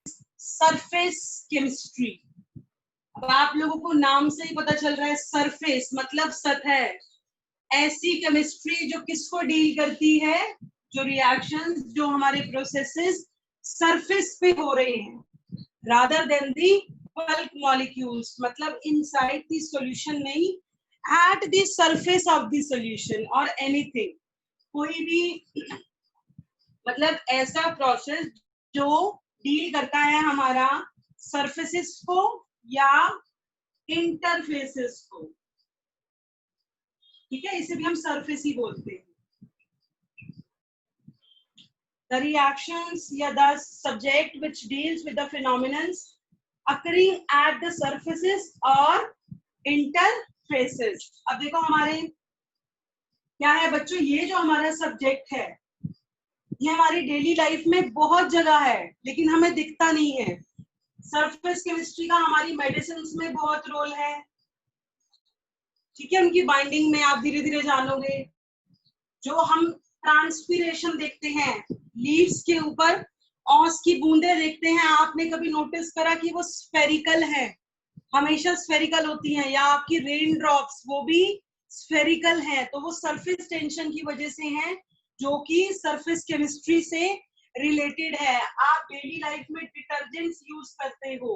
Surface chemistry. अब आप लोगों को नाम से ही पता चल रहा है, सरफेस मतलब सतह। ऐसी केमिस्ट्री जो किसको डील करती है, जो रिएक्शंस, जो हमारे प्रोसेसेस सरफेस पे हो रहे हैं, रादर देन दी बल्क मॉलिक्यूल्स, मतलब इनसाइड द सॉल्यूशन नहीं, at the surface of the solution और एनीथिंग, कोई भी मतलब ऐसा प्रोसेस जो डील करता है हमारा सरफेसेस को या इंटरफेसेस को, ठीक है, इसे भी हम सरफेस ही बोलते हैं। The reactions या the subject which deals with the phenomena occurring at the surfaces or interfaces। अब देखो हमारे क्या है बच्चों, ये जो हमारा सब्जेक्ट है ये हमारी डेली लाइफ में बहुत जगह है लेकिन हमें दिखता नहीं है। सरफेस केमिस्ट्री का हमारी मेडिसिन में बहुत रोल है, ठीक है, उनकी बाइंडिंग में आप धीरे धीरे जानोगे। जो हम ट्रांसपीरेशन देखते हैं लीव्स के ऊपर, औस की बूंदे देखते हैं, आपने कभी नोटिस करा कि वो स्फेरिकल है, हमेशा स्फेरिकल होती हैं, या आपकी रेन ड्रॉप्स वो भी स्फेरिकल है, तो वो सरफेस टेंशन की वजह से है, जो कि सरफेस केमिस्ट्री से रिलेटेड है। आप डेली लाइफ में डिटर्जेंट्स यूज करते हो,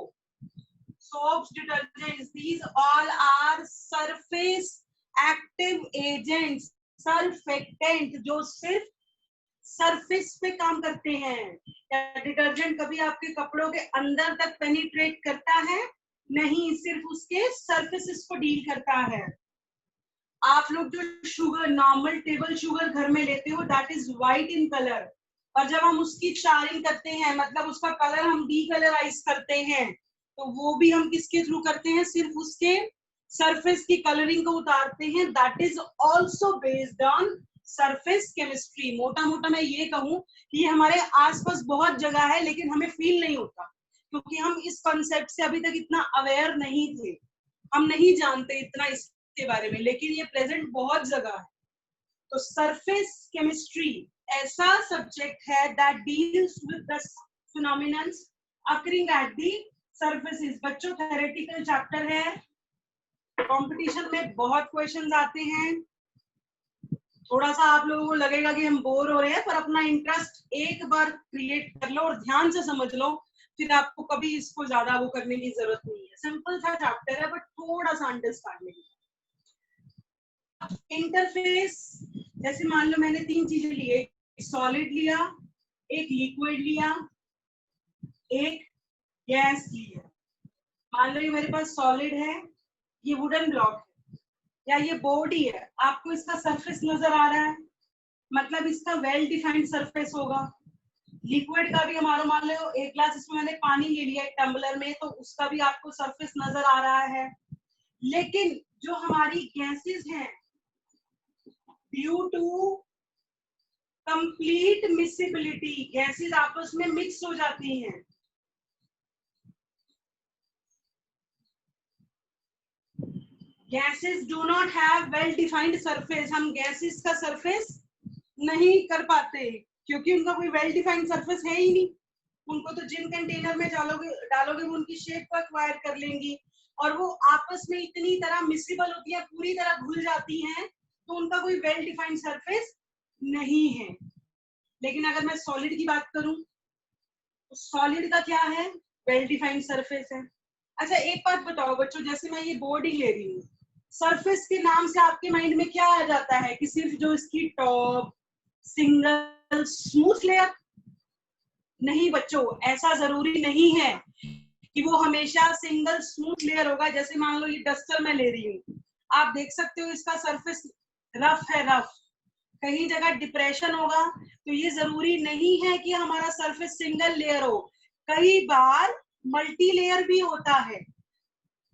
soaps, detergents, these all are surface active agents, surfactant, जो सिर्फ सरफेस पे काम करते हैं। क्या डिटर्जेंट कभी आपके कपड़ों के अंदर तक पेनिट्रेट करता है? नहीं, सिर्फ उसके सरफेसेस को डील करता है। आप लोग जो शुगर, नॉर्मल टेबल शुगर घर में लेते हो, that is white in colour, और जब हम उसकी क्षारीय करते हैं, मतलब उसका कलर हम डीकलराइज करते हैं, तो वो भी हम किसके थ्रू करते हैं, सिर्फ उसके सरफेस की कलरिंग को उतारते हैं। That is also based on surface chemistry. मोटा मोटा मैं ये कहूँ कि हमारे आसपास बहुत जगह है लेकिन हमें फील नहीं होता, क्योंकि हम इस कॉन्सेप्ट से अभी तक इतना अवेयर नहीं थे, हम नहीं जानते इतना इसके बारे में, लेकिन ये प्रेजेंट बहुत जगह है। तो सरफेस केमिस्ट्री ऐसा सब्जेक्ट है that deals with the phenomena occurring at the surfaces. बच्चों थ्योरेटिकल चैप्टर है, कंपटीशन में बहुत क्वेश्चंस आते हैं, थोड़ा सा आप लोगों को लगेगा कि हम बोर हो रहे हैं, पर अपना इंटरेस्ट एक बार क्रिएट कर लो और ध्यान से समझ लो, फिर आपको कभी इसको ज्यादा वो करने की जरूरत नहीं है। सिंपल सा चैप्टर है बट थोड़ा सा अंडरस्टैंडिंग। इंटरफेस, जैसे मान लो मैंने 3 चीजें ली, एक सॉलिड लिया, एक लिक्विड लिया, एक गैस लिया। मान लो ये मेरे पास सॉलिड है, ये वुडन ब्लॉक है या ये बोर्ड ही है, आपको इसका सरफेस नजर आ रहा है, मतलब इसका वेल डिफाइंड सरफेस होगा। लिक्विड का भी हमारा मान लो एक ग्लास इसमें मैंने पानी ले लिया एक टम्बलर में, तो उसका भी आपको सरफेस नजर आ रहा है। लेकिन जो हमारी गैसेस हैं, due to complete miscibility, gases आपस में मिक्स हो जाती हैं। Gases do not have well defined surface, हम गैसेस का सरफेस नहीं कर पाते क्योंकि उनका कोई वेल डिफाइंड सरफेस है ही नहीं। उनको तो जिन कंटेनर में डालोगे वो उनकी शेप को एक्वायर कर लेंगी, और वो आपस में इतनी तरह मिक्सिबल होती है, पूरी तरह घुल जाती हैं, तो उनका कोई वेल डिफाइंड सरफेस नहीं है। लेकिन अगर मैं सॉलिड की बात करूं तो सॉलिड का क्या है, वेल डिफाइंड सरफेस है। अच्छा एक बात बताओ बच्चों, जैसे मैं ये बोर्ड ही ले रही हूँ, सरफेस के नाम से आपके माइंड में क्या आ जाता है कि सिर्फ जो इसकी टॉप सिंगल स्मूथ लेयर? नहीं बच्चों, ऐसा जरूरी नहीं है कि वो हमेशा सिंगल स्मूथ लेयर होगा। जैसे मान लो ये डस्टर मैं ले रही हूँ, आप देख सकते हो इसका सरफेस रफ है, रफ, कहीं जगह डिप्रेशन होगा, तो ये जरूरी नहीं है कि हमारा सरफेस सिंगल लेयर हो, कई बार मल्टी लेयर भी होता है,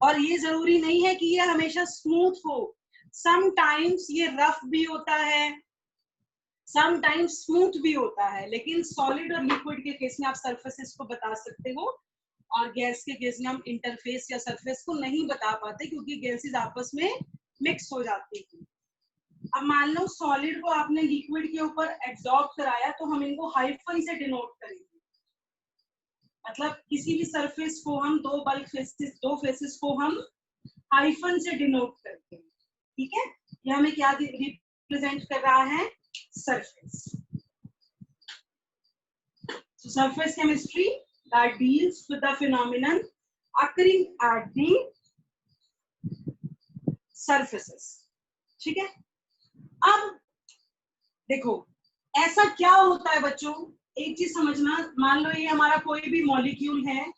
और ये जरूरी नहीं है कि ये हमेशा स्मूथ हो, समटाइम्स ये रफ भी होता है, समटाइम्स स्मूथ भी होता है। लेकिन सॉलिड और लिक्विड के केस में आप सरफेसेस को बता सकते हो, और गैस के केस में हम इंटरफेस या सरफेस को नहीं बता पाते क्योंकि गैसेस आपस में मिक्स हो जाती है। अब मान लो सॉलिड को आपने लिक्विड के ऊपर एब्जॉर्ब कराया, तो हम इनको हाइफन से डिनोट करेंगे। मतलब किसी भी सरफेस को हम दो फेसेस को हम हाइफन से डिनोट करते हैं, ठीक है। ये हमें क्या रिप्रेजेंट कर रहा है, surface. So surface chemistry that deals with the phenomenon occurring at the surfaces, ठीक है। अब देखो ऐसा क्या होता है बच्चों, एक चीज समझना, मान लो ये हमारा कोई भी मॉलिक्यूल है।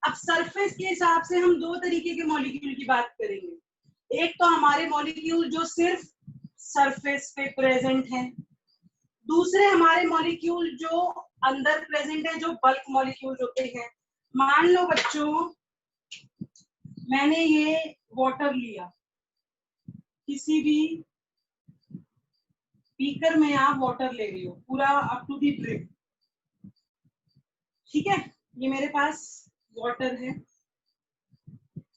अब सरफेस के हिसाब से हम दो तरीके के मॉलिक्यूल की बात करेंगे। एक तो हमारे मॉलिक्यूल जो सिर्फ सरफेस पे प्रेजेंट है, दूसरे हमारे मॉलिक्यूल जो अंदर प्रेजेंट है, जो बल्क मॉलिक्यूल होते हैं। मान लो बच्चों मैंने ये वाटर लिया, किसी भी बीकर में आप वाटर ले रही हो पूरा अप टू दी ब्रिम, ठीक है। ये मेरे पास वाटर है,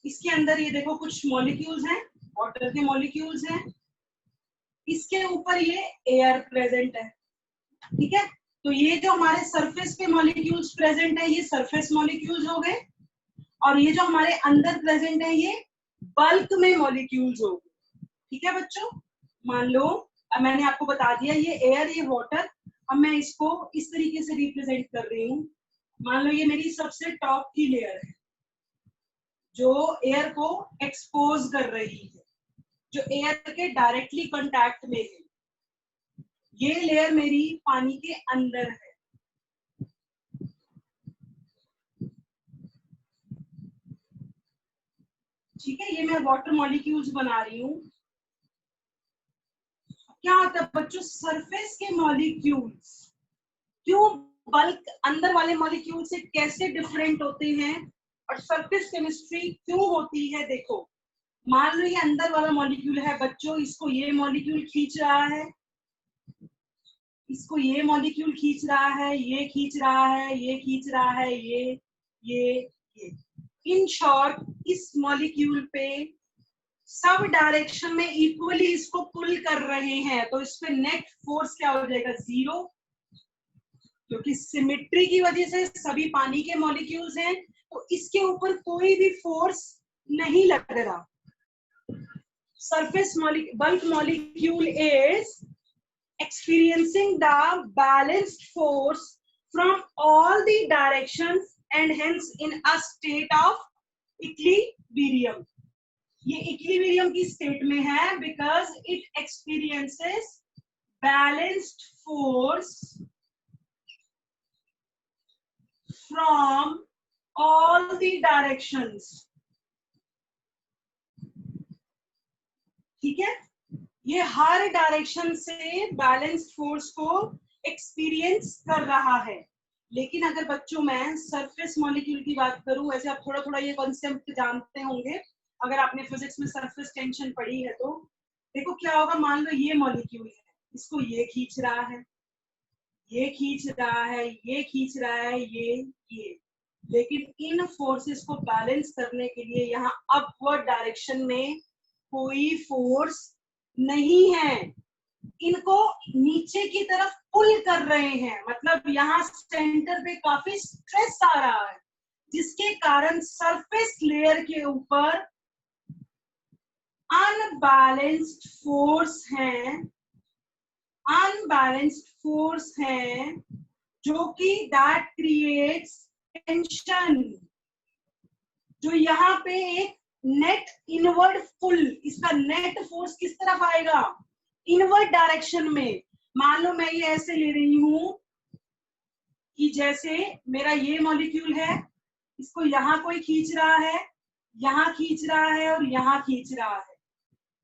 इसके अंदर ये देखो कुछ मॉलिक्यूल्स हैं, वाटर के मॉलिक्यूल्स हैं, इसके ऊपर ये एयर प्रेजेंट है, ठीक है। तो ये जो हमारे सरफेस पे मॉलिक्यूल्स प्रेजेंट है ये सरफेस मॉलिक्यूल्स हो गए, और ये जो हमारे अंदर प्रेजेंट है ये बल्क में मॉलिक्यूल्स हो गए, ठीक है बच्चों। मान लो अब मैंने आपको बता दिया ये एयर ये वाटर, अब मैं इसको इस तरीके से रिप्रेजेंट कर रही हूँ। मान लो ये मेरी सबसे टॉप की लेयर है जो एयर को एक्सपोज कर रही है, जो एयर के डायरेक्टली कांटेक्ट में है। ये लेयर मेरी पानी के अंदर है, ठीक है। ये मैं वाटर मॉलिक्यूल्स बना रही हूँ। क्या होता है बच्चों, सरफेस के मॉलिक्यूल्स क्यों बल्क अंदर वाले मॉलिक्यूल से कैसे डिफरेंट होते हैं और सरफेस केमिस्ट्री क्यों होती है। देखो मान लो ये अंदर वाला मॉलिक्यूल है बच्चों, इसको ये मॉलिक्यूल खींच रहा है, इसको ये मॉलिक्यूल खींच रहा है, ये खींच रहा है, ये खींच रहा है, ये इन शॉर्ट इस मॉलिक्यूल पे सब डायरेक्शन में इक्वली इसको पुल कर रहे हैं, तो इस पे नेट फोर्स क्या हो जाएगा, जीरो, क्योंकि सिमेट्री की वजह से सभी पानी के मॉलिक्यूल्स हैं, तो इसके ऊपर कोई भी फोर्स नहीं लग रहा। Surface bulk molecule is experiencing the balanced force from all the directions and hence in a state of equilibrium. ये equilibrium की state में है because it experiences balanced force from all the directions, ठीक है। ये हर डायरेक्शन से balanced force को experience कर रहा है। लेकिन अगर बच्चों मैं सरफेस मॉलिक्यूल की बात करूं, वैसे आप थोड़ा थोड़ा ये कॉन्सेप्ट जानते होंगे अगर आपने फिजिक्स में सरफेस टेंशन पढ़ी है तो। देखो क्या होगा, मान लो ये मॉलिक्यूल है, इसको ये खींच रहा है, ये खींच रहा है, ये खींच रहा है, ये लेकिन इन फोर्सेस को बैलेंस करने के लिए यहाँ अपवर्ड डायरेक्शन में कोई फोर्स नहीं है, इनको नीचे की तरफ पुल कर रहे हैं, मतलब यहाँ सेंटर पे काफी स्ट्रेस आ रहा है, जिसके कारण सरफेस लेयर के ऊपर अनबैलेंस्ड फोर्स है जो कि दैट क्रिएट्स टेंशन, जो यहाँ पे एक नेट इनवर्ड पुल, इसका नेट फोर्स किस तरफ आएगा, इनवर्ड डायरेक्शन में। मान लो मैं ये ऐसे ले रही हूं कि जैसे मेरा ये मॉलिक्यूल है, इसको यहाँ कोई खींच रहा है, यहाँ खींच रहा है और यहाँ खींच रहा है।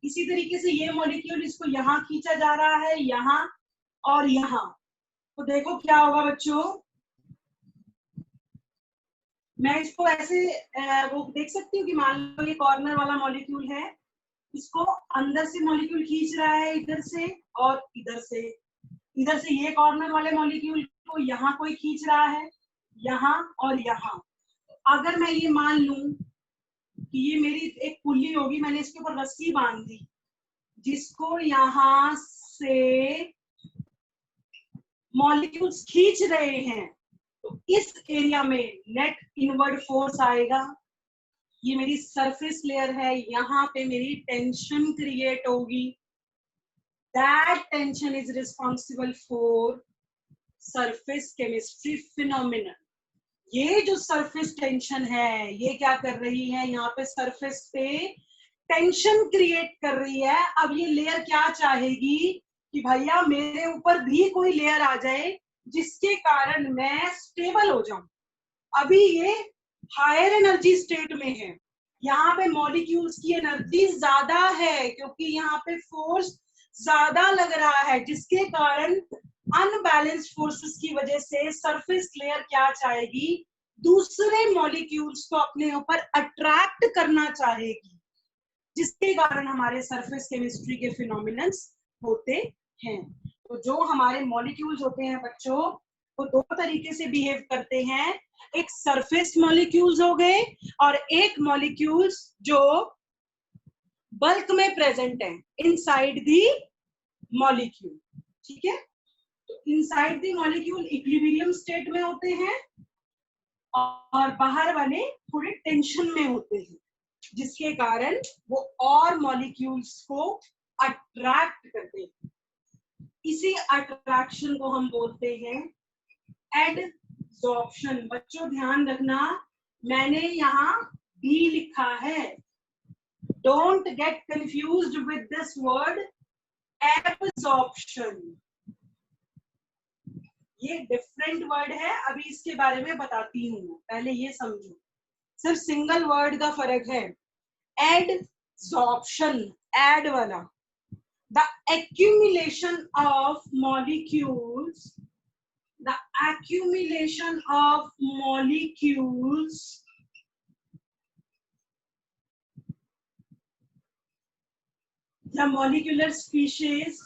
इसी तरीके से ये मॉलिक्यूल इसको यहाँ खींचा जा रहा है, यहाँ और यहाँ। तो देखो क्या होगा बच्चों, मैं इसको ऐसे वो देख सकती हूँ कि मान लो ये कॉर्नर वाला मॉलिक्यूल है, इसको अंदर से मॉलिक्यूल खींच रहा है इधर से और इधर से ये कॉर्नर वाले मॉलिक्यूल को यहाँ कोई खींच रहा है, यहाँ और यहाँ। अगर मैं ये मान लूं कि ये मेरी एक पुल्ली होगी, मैंने इसके ऊपर रस्सी बांध दी जिसको यहाँ से मॉलिक्यूल्स खींच रहे हैं, तो इस एरिया में नेट इनवर्ड फोर्स आएगा। ये मेरी सरफेस लेयर है, यहाँ पे मेरी टेंशन क्रिएट होगी। That tension is responsible for surface chemistry phenomena. ये जो सरफेस टेंशन है, ये क्या कर रही है, यहाँ पे सरफेस पे टेंशन क्रिएट कर रही है। अब ये लेयर क्या चाहेगी कि भैया मेरे ऊपर भी कोई लेयर आ जाए जिसके कारण मैं स्टेबल हो जाऊं। अभी ये हायर एनर्जी स्टेट में है, यहाँ पे मॉलिक्यूल्स की एनर्जी ज्यादा है क्योंकि यहाँ पे फोर्स ज्यादा लग रहा है, जिसके कारण अनबैलेंस्ड फोर्सेस की वजह से सरफेस लेयर क्या चाहेगी, दूसरे मॉलिक्यूल्स को अपने ऊपर अट्रैक्ट करना चाहेगी, जिसके कारण हमारे सरफेस केमिस्ट्री के फिनोमिनन्स होते हैं। तो जो हमारे मॉलिक्यूल्स होते हैं बच्चों, वो दो तरीके से बिहेव करते हैं। एक सरफेस मॉलिक्यूल्स हो गए और एक मॉलिक्यूल्स जो बल्क में प्रेजेंट है इनसाइड दी मॉलिक्यूल। ठीक है, तो inside the molecule equilibrium state में होते हैं और बाहर वाले थोड़े टेंशन में होते हैं, जिसके कारण वो और मॉलिक्यूल्स को अट्रैक्ट करते हैं। इसी अट्रैक्शन को हम बोलते हैं एडसॉर्प्शन। बच्चों ध्यान रखना, मैंने यहाँ बी लिखा है, don't get confused with this word absorption. ये डिफरेंट वर्ड है, अभी इसके बारे में बताती हूँ, पहले ये समझो। सिर्फ सिंगल वर्ड का फर्क है। एडसॉर्प्शन, एड वाला, the accumulation of molecules, the accumulation of molecules the molecular species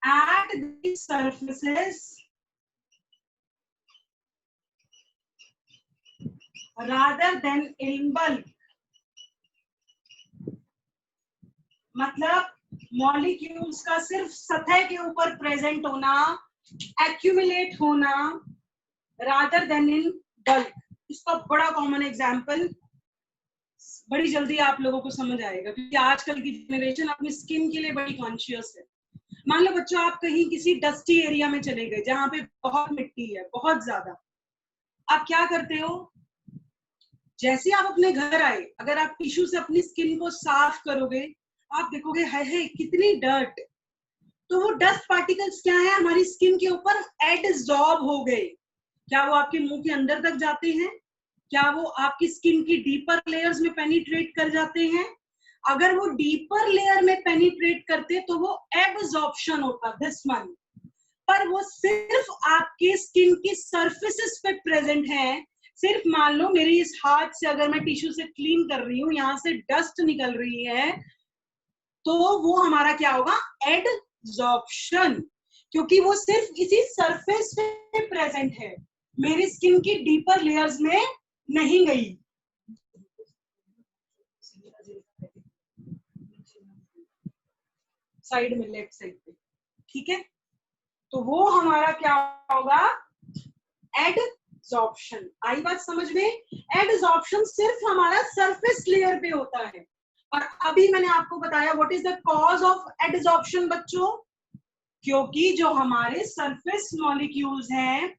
at the surfaces rather than in bulk। मतलब मॉलिक्यूल्स का सिर्फ सतह के ऊपर प्रेजेंट होना, एक्यूमुलेट होना, रादर देन इन बल्क। इसका बड़ा कॉमन एग्जांपल बड़ी जल्दी आप लोगों को समझ आएगा, क्योंकि आजकल की जनरेशन अपनी स्किन के लिए बड़ी कॉन्शियस है। मान लो बच्चों, आप कहीं किसी डस्टी एरिया में चले गए जहां पे बहुत मिट्टी है, बहुत ज्यादा, आप क्या करते हो, जैसे आप अपने घर आए, अगर आप टिश्यू से अपनी स्किन को साफ करोगे, आप देखोगे हाय कितनी डर्ट। तो वो डस्ट पार्टिकल्स क्या है, हमारी स्किन के ऊपर एडसॉर्ब हो गए। क्या वो आपके मुंह के अंदर तक जाते हैं? क्या वो आपकी स्किन की डीपर लेयर्स में पेनिट्रेट कर जाते हैं? अगर वो डीपर लेयर में पेनिट्रेट करते तो वो एब्सॉर्प्शन होता, दिस वन। पर वो सिर्फ आपके स्किन की सरफेसेस पे प्रेजेंट है। सिर्फ मान लो मेरी इस हाथ से अगर मैं टिश्यू से क्लीन कर रही हूँ, यहाँ से डस्ट निकल रही है, तो वो हमारा क्या होगा, एडसॉर्प्शन, क्योंकि वो सिर्फ इसी सरफेस पे प्रेजेंट है, मेरी स्किन की डीपर लेयर्स में नहीं गई। साइड में, लेफ्ट साइड पे, ठीक है। तो वो हमारा क्या होगा, एडसॉर्प्शन। आई बात समझ में? एडसॉर्प्शन सिर्फ हमारा सरफेस लेयर पे होता है। और अभी मैंने आपको बताया what is the cause of adsorption बच्चों, क्योंकि जो हमारे सरफेस मॉलिक्यूल्स हैं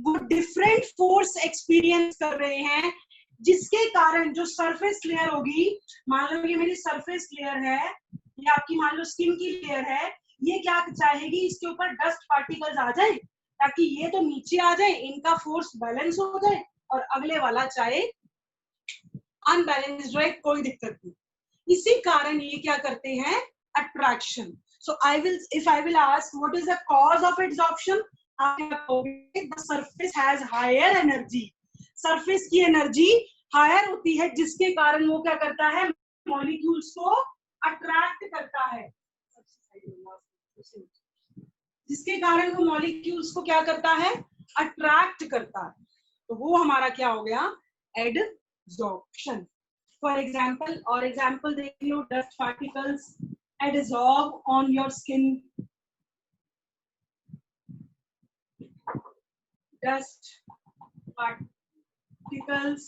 वो डिफरेंट फोर्स एक्सपीरियंस कर रहे हैं, जिसके कारण जो सरफेस लेयर होगी, मान लो ये मेरी सरफेस लेयर है, ये आपकी मान लो स्किन की लेयर है, ये क्या चाहेगी, इसके ऊपर डस्ट पार्टिकल्स आ जाए ताकि ये तो नीचे आ जाए, इनका फोर्स बैलेंस हो जाए, और अगले वाला चाहे अनबैलेंस्ड रहे, कोई दिक्कत नहीं। इसी कारण ये क्या करते हैं, attraction. So I will, if I will ask what is the cause of adsorption, आप क्या कहोगे, the surface has higher energy. Surface की एनर्जी हायर होती है, जिसके कारण वो क्या करता है, मॉलिक्यूल्स को अट्रैक्ट करता है, जिसके कारण वो मॉलिक्यूल्स को क्या करता है, अट्रैक्ट करता है। तो वो हमारा क्या हो गया, एडसॉर्प्शन। फॉर एग्जाम्पल, और एग्जाम्पल देख लो, dust particles adsorb on your skin। dust particles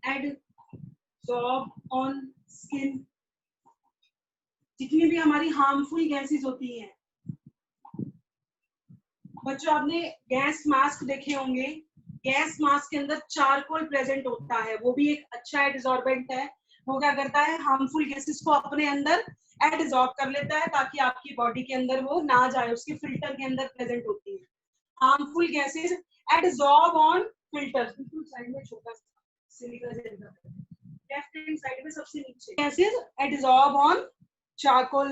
adsorb on skin. जितनी भी हमारी हार्मफुल गैसेस होती हैं, बच्चों आपने गैस मास्क देखे होंगे, गैस मास्क के अंदर चारकोल प्रेजेंट होता है, वो भी एक अच्छा एडसॉर्बेंट है। वो क्या करता है, हार्मफुल गैसेस को अपने अंदर एडसॉर्ब कर लेता है ताकि आपकी बॉडी के अंदर वो ना जाए, उसके फिल्टर के अंदर प्रेजेंट होती है हार्मफुल गैसेस एडसॉर्ब ऑन फिल्टर। बिल्कुल साइड में छोटा सा सिलिका जेल का, लेफ्ट हैंड साइड में सबसे नीचे गैसेस एडसॉर्ब ऑन चारकोल।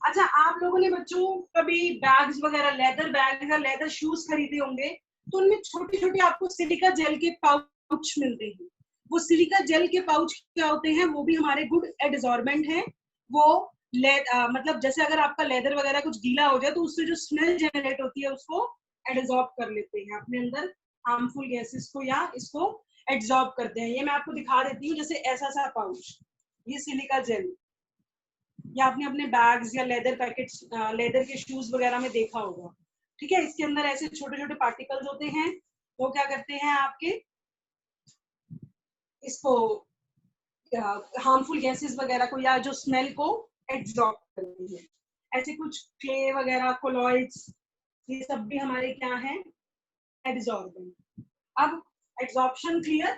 अच्छा, आप लोगों ने बच्चों कभी बैग्स वगैरह, लेदर बैग या लेदर शूज खरीदे होंगे, तो उनमें छोटे छोटे आपको सिलिका जेल के पाउच मिलते हैं। वो सिलिका जेल के पाउच क्या होते हैं, वो भी हमारे गुड एडसॉर्बेंट हैं। वो मतलब जैसे अगर आपका लेदर वगैरह कुछ गीला हो जाए तो उससे जो स्मेल जनरेट होती है उसको एडसॉर्ब कर लेते हैं अपने अंदर, हार्मफुल गैसेस को, या इसको एडसॉर्ब करते हैं। ये मैं आपको दिखा देती हूँ, जैसे ऐसा सा पाउच, ये सिलिका जेल, या आपने अपने बैग्स या लेदर पैकेट्स, लेदर के शूज वगैरह में देखा होगा। ठीक है, इसके अंदर ऐसे छोटे छोटे पार्टिकल्स होते हैं, वो क्या करते हैं आपके इसको हार्मफुल गैसेस वगैरह को या जो स्मेल को एब्जॉर्ब करती है। ऐसे कुछ क्ले वगैरह, कोलॉइड्स, ये सब भी हमारे क्या हैं, एब्जॉर्बेंट। अब एब्जॉर्प्शन क्लियर,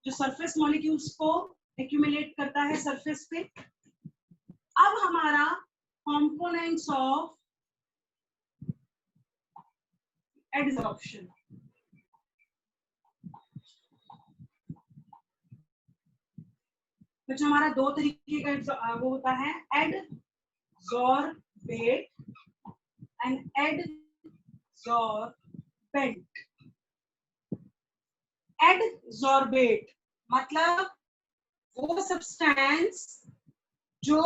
जो सरफेस मॉलिक्यूल्स को एक्यूमुलेट करता है सरफेस पे। अब हमारा कंपोनेंट्स ऑफ एडसॉर्प्शन, तो हमारा दो तरीके का वो होता है, एडसॉर्बेट एंड एडसॉर्बेंट। एडसॉर्बेट मतलब वो सब्सटेंस जो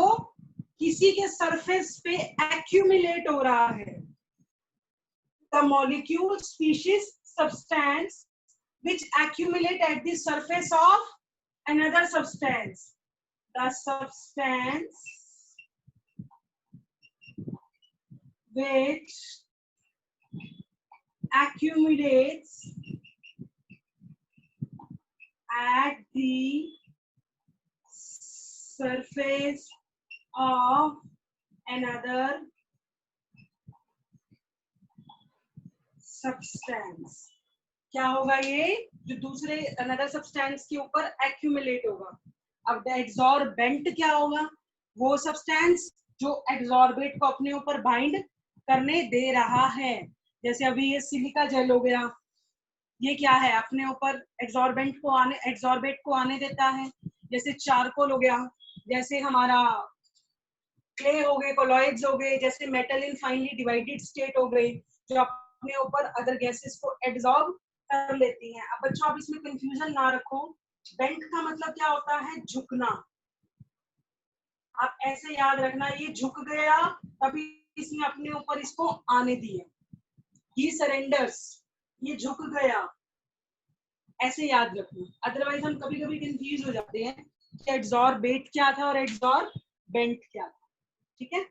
किसी के सरफेस पे एक्यूमुलेट हो रहा है। The molecule, species, substance which accumulate at the surface of another substance. The substance which accumulates at the surface of another substance. क्या होगा, ये जो दूसरे अनदर सब्सटेंस के ऊपर एक्यूमुलेट होगा। अब एडसॉर्बेंट क्या होगा, वो सब्सटेंस जो एडसॉर्बेट को अपने ऊपर बाइंड करने दे रहा है। जैसे अभी ये सिलिका जेल हो गया, ये क्या है, अपने ऊपर एडसॉर्बेंट को एडसॉर्बेट को आने देता है। जैसे चारकोल हो गया, जैसे हमारा क्ले हो गए, कोलॉइड्स हो गए, जैसे मेटल इन फाइनली डिवाइडेड स्टेट हो गई, जो अपने ऊपर अदर गैसेस को एब्जॉर्ब कर लेती हैं। अब बच्चों आप इसमें कंफ्यूजन ना रखो, बेंट का मतलब क्या होता है, झुकना। आप ऐसे याद रखना, ये झुक गया तभी इसने अपने ऊपर इसको आने दिया, ही सरेंडर्स, ये झुक गया, ऐसे याद रखना। अदरवाइज हम कभी कभी कंफ्यूज हो जाते हैं कि एडसॉर्बेट क्या था और एडसॉर्बेंट क्या था। ठीक है,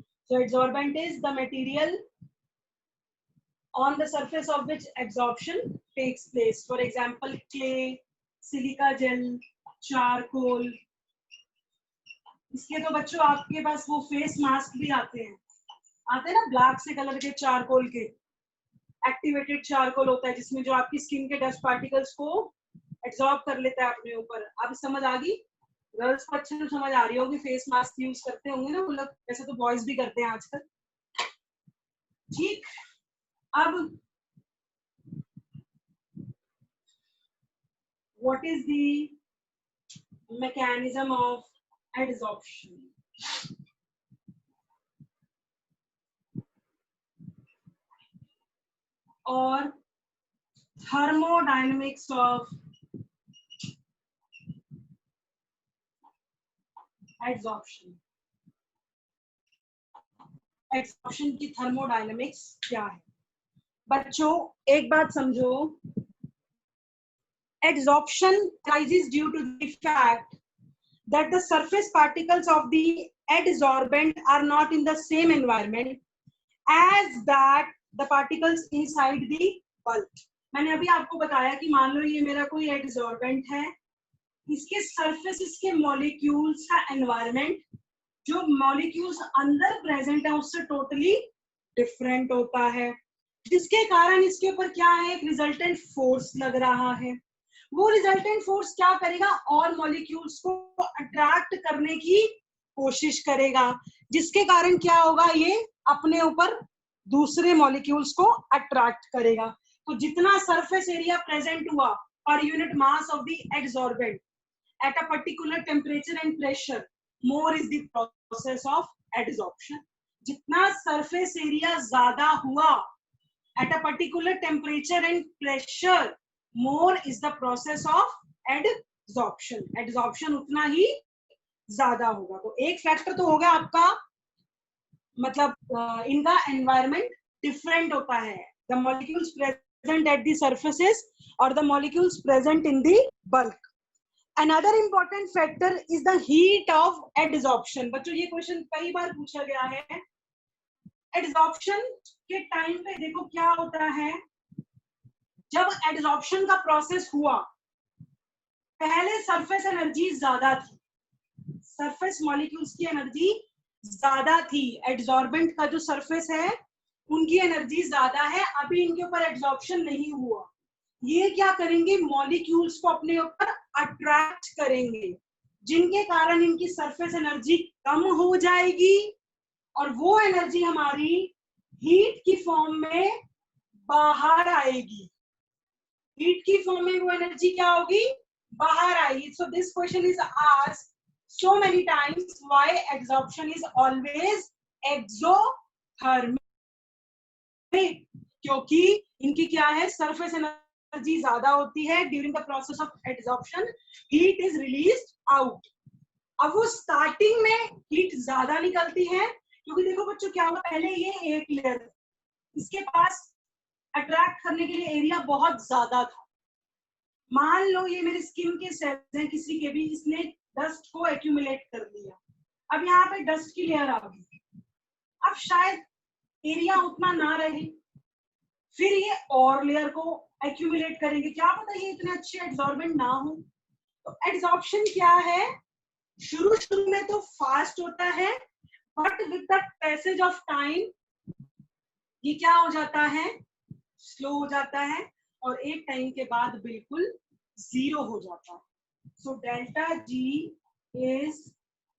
so adsorbent is the material on the surface of which absorption takes place. For example, clay, silica gel, charcoal. इसके तो बच्चों आपके पास वो फेस मास्क भी आते हैं ना, ब्लैक से कलर के चारकोल के, एक्टिवेटेड चारकोल होता है जिसमें जो आपकी स्किन के डस्ट पार्टिकल्स को एब्जॉर्ब कर लेता है अपने ऊपर। अब समझ आ गई, गर्ल्स को अच्छे से समझ आ रही होगी, फेस मास्क यूज करते होंगे ना वो लोग, वैसे तो बॉयज भी करते हैं आजकल। ठीक, अब what is the mechanism of adsorption? और thermodynamics of adsorption. एडसॉर्प्शन की थर्मोडायनेमिक्स क्या है बच्चों, एक बात समझो, adsorption arises due to the fact that the surface particles of the adsorbent are not in the same environment as that the particles inside the bulk. मैंने अभी आपको बताया कि मान लो ये मेरा कोई एडसॉर्बेंट है, इसके सरफेस, इसके मॉलिक्यूल्स का एनवायरनमेंट, जो मॉलिक्यूल्स अंदर प्रेजेंट है उससे टोटली डिफरेंट होता है, जिसके कारण इसके ऊपर क्या है, एक रिजल्टेंट फोर्स लग रहा है। वो रिजल्टेंट फोर्स क्या करेगा, और मॉलिक्यूल्स को अट्रैक्ट करने की कोशिश करेगा, जिसके कारण क्या होगा, ये अपने ऊपर दूसरे मॉलिक्यूल्स को अट्रैक्ट करेगा। तो जितना सरफेस एरिया प्रेजेंट हुआ per unit mass of the adsorbent at a particular temperature and pressure, more is the process of adsorption. जितना surface area ज्यादा हुआ at a particular temperature and pressure, more is the process of adsorption. Adsorption उतना ही ज्यादा होगा। तो एक factor तो होगा आपका, मतलब इनका एनवायरमेंट डिफरेंट होता है, the molecules present at the surfaces or the molecules present in the bulk. Another important factor is the heat of adsorption. बच्चों ये क्वेश्चन कई बार पूछा गया है। एडसॉर्प्शन के टाइम पे देखो क्या होता है, जब एडसॉर्प्शन का प्रोसेस हुआ, पहले सरफेस एनर्जी ज्यादा थी, सरफेस मॉलिक्यूल्स की एनर्जी ज्यादा थी, एडसॉर्बेंट का जो सरफेस है उनकी एनर्जी ज्यादा है, अभी इनके ऊपर एडसॉर्प्शन नहीं हुआ। ये क्या करेंगे, मॉलिक्यूल्स को अपने ऊपर अट्रैक्ट करेंगे, जिनके कारण इनकी सरफेस एनर्जी कम हो जाएगी, और वो एनर्जी हमारी हीट की फॉर्म में बाहर आएगी। हीट की फॉर्म में वो एनर्जी क्या होगी, बाहर आएगी। So this question is asked so many times, why adsorption is always exothermic? क्योंकि इनकी क्या है, सरफेस एनर्जी ज्यादा होती है, during the process of adsorption heat is released out. अब वो स्टार्टिंग में हीट ज्यादा निकलती है, क्योंकि देखो बच्चों क्या हुआ, पहले ये एक लेयर, इसके पास अट्रैक्ट करने के लिए एरिया बहुत ज्यादा था। मान लो ये मेरी स्किन के सेल्स हैं किसी के भी, इसने डस्ट को एक्यूमुलेट कर लिया, अब यहाँ पे डस्ट की लेयर आ गई, अब शायद एरिया उतना ना रहे, फिर ये और लेयर को एक्यूमुलेट करेंगे, क्या पता ये इतने अच्छे एडसॉर्बेंट ना हो। तो एडसॉर्प्शन क्या है, शुरू में तो फास्ट होता है, but with the passage of time ये क्या हो जाता है, स्लो हो जाता है, और एक टाइम के बाद बिल्कुल जीरो हो जाता है। So delta G is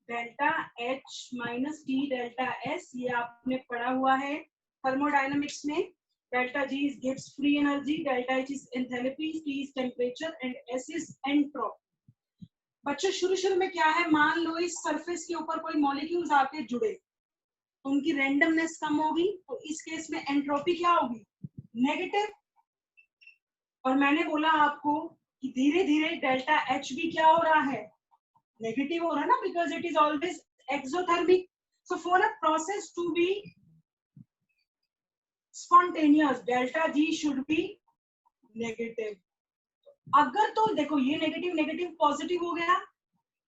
delta H minus T delta S, ये आपने पढ़ा हुआ है थर्मोडायनामिक्स में। Delta G is gives free energy, delta H is enthalpy, T is temperature and S is entropy. बच्चों शुरू में क्या है, मान लो इस सरफेस के ऊपर कोई मॉलिक्यूल्स आके जुड़े, तो उनकी रैंडमनेस कम होगी, तो इस केस में एंट्रोपी क्या होगी, नेगेटिव। और मैंने बोला आपको कि धीरे धीरे डेल्टा एच भी क्या हो रहा है, नेगेटिव हो रहा है ना, because it is always exothermic. So for a process to be spontaneous, delta G should be negative. अगर तो देखो ये नेगेटिव नेगेटिव पॉजिटिव हो गया,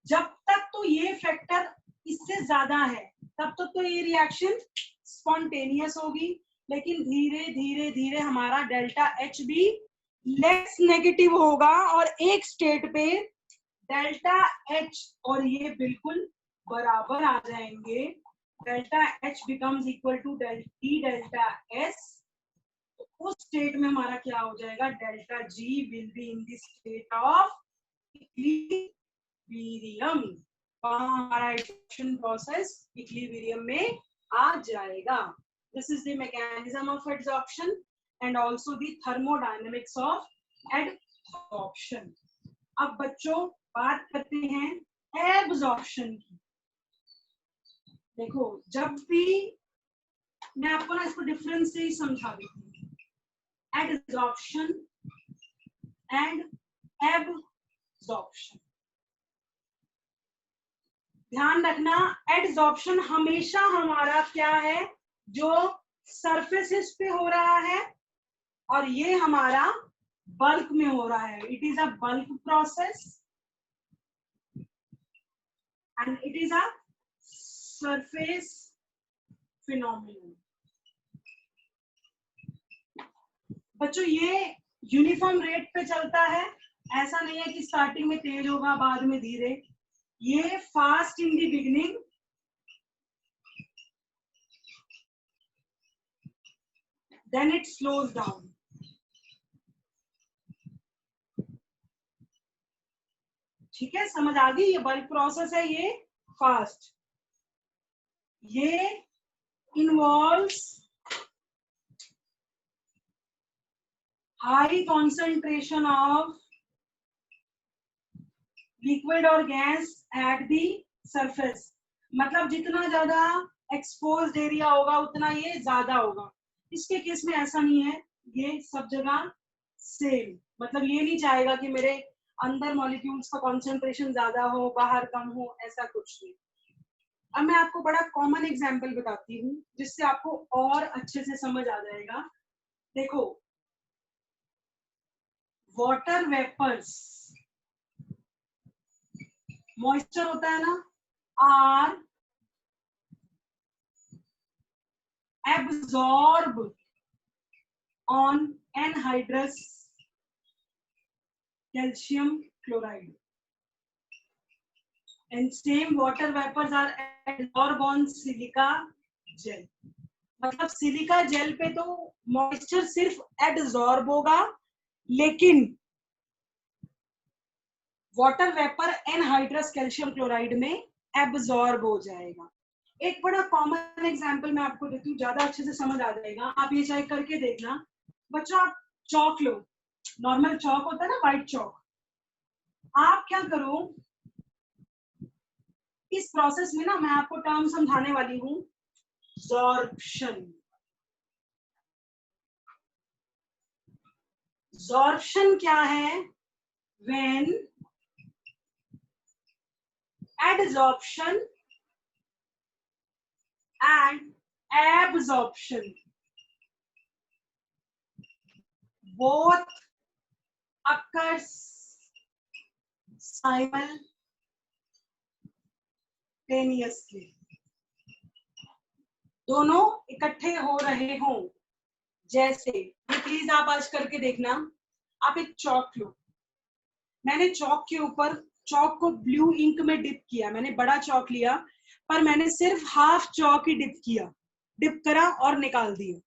जब तक तो ये फैक्टर इससे ज्यादा है तब तक तो ये रिएक्शन स्पॉन्टेनियस होगी, लेकिन धीरे धीरे धीरे हमारा डेल्टा एच भी लेस नेगेटिव होगा, और एक स्टेट पे डेल्टा एच और ये बिल्कुल बराबर आ जाएंगे, delta H becomes equal to T delta S. उस स्टेट में हमारा क्या हो जाएगा, delta G will be in the state of equilibrium, हमारा एडसॉर्प्शन प्रोसेस इक्विलिब्रियम में आ जाएगा। This is the mechanism of adsorption and also the thermodynamics of adsorption. अब बच्चों बात करते हैं एब्जॉर्प्शन की। देखो जब भी मैं आपको ना इसको डिफरेंस से ही समझा देती हूँ, एडसॉर्प्शन एंड एब्जॉर्प्शन। ध्यान रखना, एडसॉर्प्शन हमेशा हमारा क्या है, जो सरफेसेस पे हो रहा है, और ये हमारा बल्क में हो रहा है। It is a bulk process and it is a surface phenomenon. बच्चों ये यूनिफॉर्म रेट पे चलता है, ऐसा नहीं है कि स्टार्टिंग में तेज होगा बाद में धीरे, ये fast in the beginning, then it slows down. ठीक है, समझ आ गई? ये बल्क प्रोसेस है, ये फास्ट, ये involves high concentration of liquid और गैस एट दी सरफेस। मतलब जितना ज्यादा एक्सपोज्ड एरिया होगा उतना ये ज्यादा होगा। इसके केस में ऐसा नहीं है, ये सब जगह सेम, मतलब ये नहीं चाहेगा कि मेरे अंदर मॉलिक्यूल्स का कॉन्सेंट्रेशन ज्यादा हो बाहर कम हो, ऐसा कुछ नहीं। अब मैं आपको बड़ा कॉमन एग्जांपल बताती हूँ जिससे आपको और अच्छे से समझ आ जाएगा। देखो, वाटर वेपर्स, मॉइस्चर होता है ना, are absorb on anhydrous calcium chloride and same water vapors are absorbed on silica gel। मतलब सिलिका जेल पे तो मॉइस्चर सिर्फ एडजॉर्ब होगा, लेकिन water vapour anhydrous calcium chloride में एब्जॉर्ब हो जाएगा। एक बड़ा कॉमन एग्जांपल मैं आपको देती हूँ, ज्यादा अच्छे से समझ आ जाएगा। आप ये चाहे करके देखना। बच्चों, आप चौक लो, नॉर्मल चौक होता है ना, व्हाइट चौक। आप क्या करो, इस प्रोसेस में ना मैं आपको टर्म समझाने वाली हूँ, जॉर्प्शन। जॉर्प्शन क्या है? When adsorption and absorption both occurs simultaneously। दोनों इकट्ठे हो रहे हों। जैसे प्लीज आप आज करके देखना। आप एक चौक लो, मैंने चौक के ऊपर चौक को ब्लू इंक में डिप किया, मैंने बड़ा चौक लिया पर मैंने सिर्फ हाफ चौक ही डिप किया, डिप करा और निकाल दिया।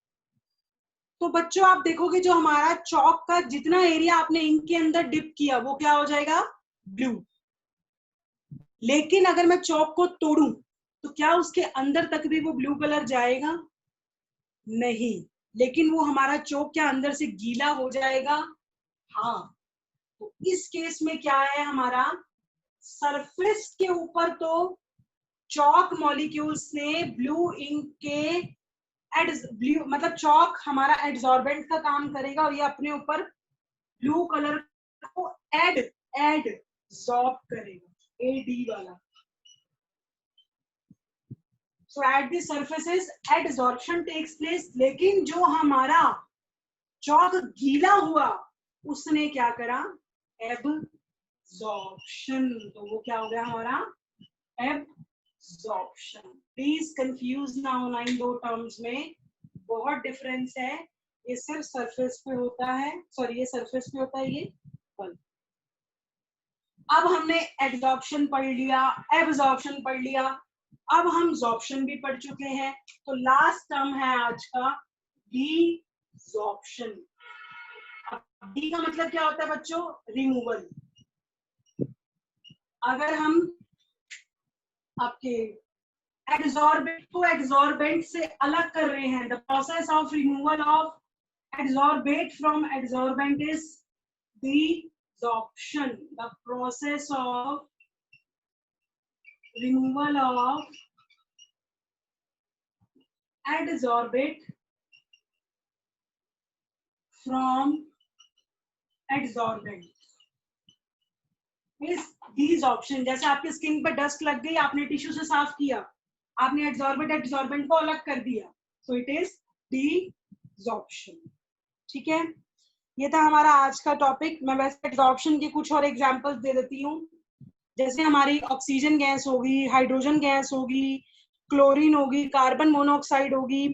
तो बच्चों आप देखोगे जो हमारा चौक का जितना एरिया आपने इंक के अंदर डिप किया वो क्या हो जाएगा? ब्लू। लेकिन अगर मैं चौक को तोड़ूं तो क्या उसके अंदर तक भी वो ब्लू कलर जाएगा? नहीं, लेकिन वो हमारा चौक क्या अंदर से गीला हो जाएगा? हाँ। तो इस केस में क्या है, हमारा सरफेस के ऊपर तो चौक मॉलिक्यूल्स ने ब्लू इंक के ब्लू, मतलब चौक हमारा एड्सॉर्बेंट का काम करेगा और ये अपने ऊपर ब्लू कलर को एडसॉर्ब करेगा, एडी वाला। So at the surfaces adsorption takes place, लेकिन जो हमारा चौक गीला हुआ उसने क्या करा? एब्जॉर्प्शन। तो वो क्या हो गया हमारा? एब्जॉर्प्शन। प्लीज कंफ्यूज ना होना इन दो टर्म्स में, बहुत डिफरेंस है। ये सिर्फ सरफेस पे होता है, सॉरी ये सरफेस पे होता है, ये बल्ब। अब हमने एब्जॉर्प्शन पढ़ लिया, एब्जॉर्प्शन पढ़ लिया, अब हम जॉर्प्शन भी पढ़ चुके हैं। तो लास्ट टर्म है आज का डिजॉर्प्शन। डी का मतलब क्या होता है बच्चों? रिमूवल। अगर हम आपके एड्सॉर्बेंट को एड्सॉर्बेंट से अलग कर रहे हैं, the process of removal of adsorbate from adsorbent is desorption. The process of removal of adsorbate from adsorbent is desorption। जैसे आपकी स्किन पर डस्ट लग गई, आपने टिश्यू से साफ किया, आपने एड्सॉर्बेंट को अलग कर दिया, सो इट इज डिसॉर्प्शन। ठीक है, ये था हमारा आज का टॉपिक। मैं वैसे एड्सॉर्प्शन के कुछ और एग्जांपल्स दे देती हूँ। जैसे हमारी ऑक्सीजन गैस होगी, हाइड्रोजन गैस होगी, क्लोरीन होगी, कार्बन मोनोऑक्साइड होगी।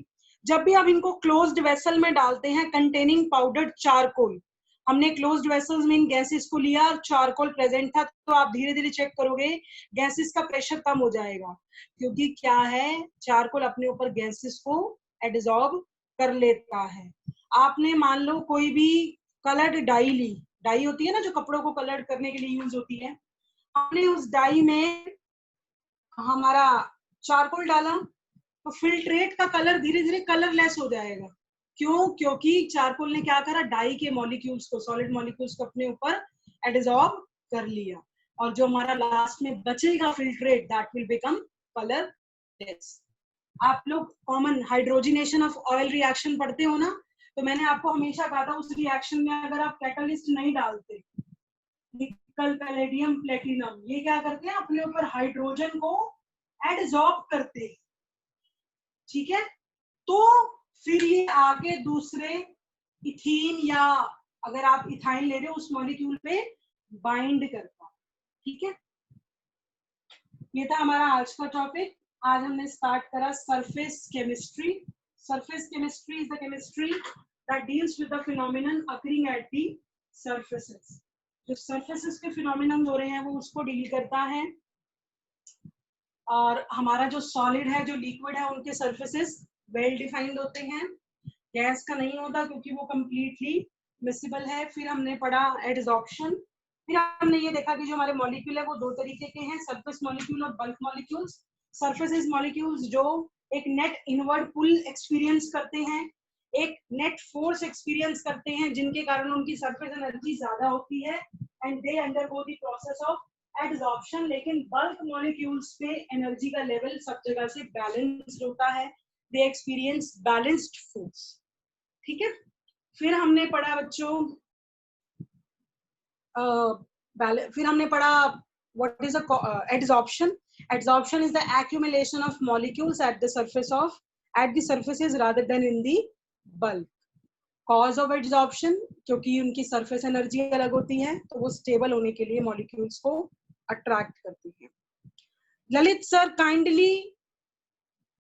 जब भी आप इनको क्लोज्ड वेसल में डालते हैं कंटेनिंग पाउडर्ड चारकोल, हमने क्लोज्ड वेसल्स में इन गैसेस को लिया और चारकोल प्रेजेंट था, तो आप धीरे धीरे चेक करोगे गैसेस का प्रेशर कम हो जाएगा, क्योंकि क्या है, चारकोल अपने ऊपर गैसेस को एब्जॉर्ब कर लेता है। आपने मान लो कोई भी कलर्ड डाई ली, डाई होती है ना जो कपड़ों को कलर करने के लिए यूज होती है, हमने उस डाई में हमारा चारकोल डाला तो फिल्ट्रेट का कलर धीरे धीरे कलरलेस हो जाएगा। क्यों? क्योंकि चारकोल ने क्या करा, डाई के मॉलिक्यूल्स को, सॉलिड मॉलिक्यूल्स को अपने ऊपर एब्जॉर्ब कर लिया, और जो हमारा लास्ट में बचेगा filtrate, that will become colourless. आप लोग common hydrogenation of oil reaction पढ़ते हो ना, तो मैंने आपको हमेशा कहा था उस रिएक्शन में अगर आप कैटलिस्ट नहीं डालते, निकल पैलेडियम प्लेटिनम, ये क्या करते हैं, अपने ऊपर हाइड्रोजन को एडजॉर्ब करते हैं, ठीक है। तो फिर ये आगे दूसरे इथीन या अगर आप इथाइन ले रहे हो उस मॉलिक्यूल पे बाइंड करता, ठीक है। ये था हमारा आज का टॉपिक। आज हमने स्टार्ट करा surface chemistry. Surface chemistry is the chemistry that deals with the phenomenon occurring at the surfaces. जो सरफेसेस के फिनोमिनन हो रहे हैं वो उसको डील करता है, और हमारा जो सॉलिड है, जो लिक्विड है, उनके सरफेसेस वेल डिफाइंड होते हैं। गैस का नहीं होता क्योंकि वो कंप्लीटली मिसिबल है। फिर हमने पढ़ा एडजॉर्प्शन। फिर हमने ये देखा कि जो हमारे मॉलिक्यूल है वो दो तरीके के हैं, सरफेस मॉलिक्यूल और बल्क मॉलिक्यूल्स। सरफेस मॉलिक्यूल्स जो एक नेट इनवर्ड पुल एक्सपीरियंस करते हैं, एक नेट फोर्स एक्सपीरियंस करते हैं, जिनके कारण उनकी सरफेस एनर्जी ज्यादा होती है, and they undergo the process of adsorption. लेकिन बल्क मॉलिक्यूल्स पे एनर्जी का लेवल सब जगह से बैलेंस्ड होता है, दे एक्सपीरियंस बैलेंस्ड फोर्स, ठीक है। फिर हमने पढ़ा बच्चों फिर हमने पढ़ा what is adsorption. Adsorption is the accumulation of molecules at the surfaces rather than in the bulk. Cause of adsorption, क्योंकि उनकी सरफेस एनर्जी अलग होती है, तो वो स्टेबल होने के लिए मॉलिक्यूल्स को अट्रैक्ट करती है। Lalit sir kindly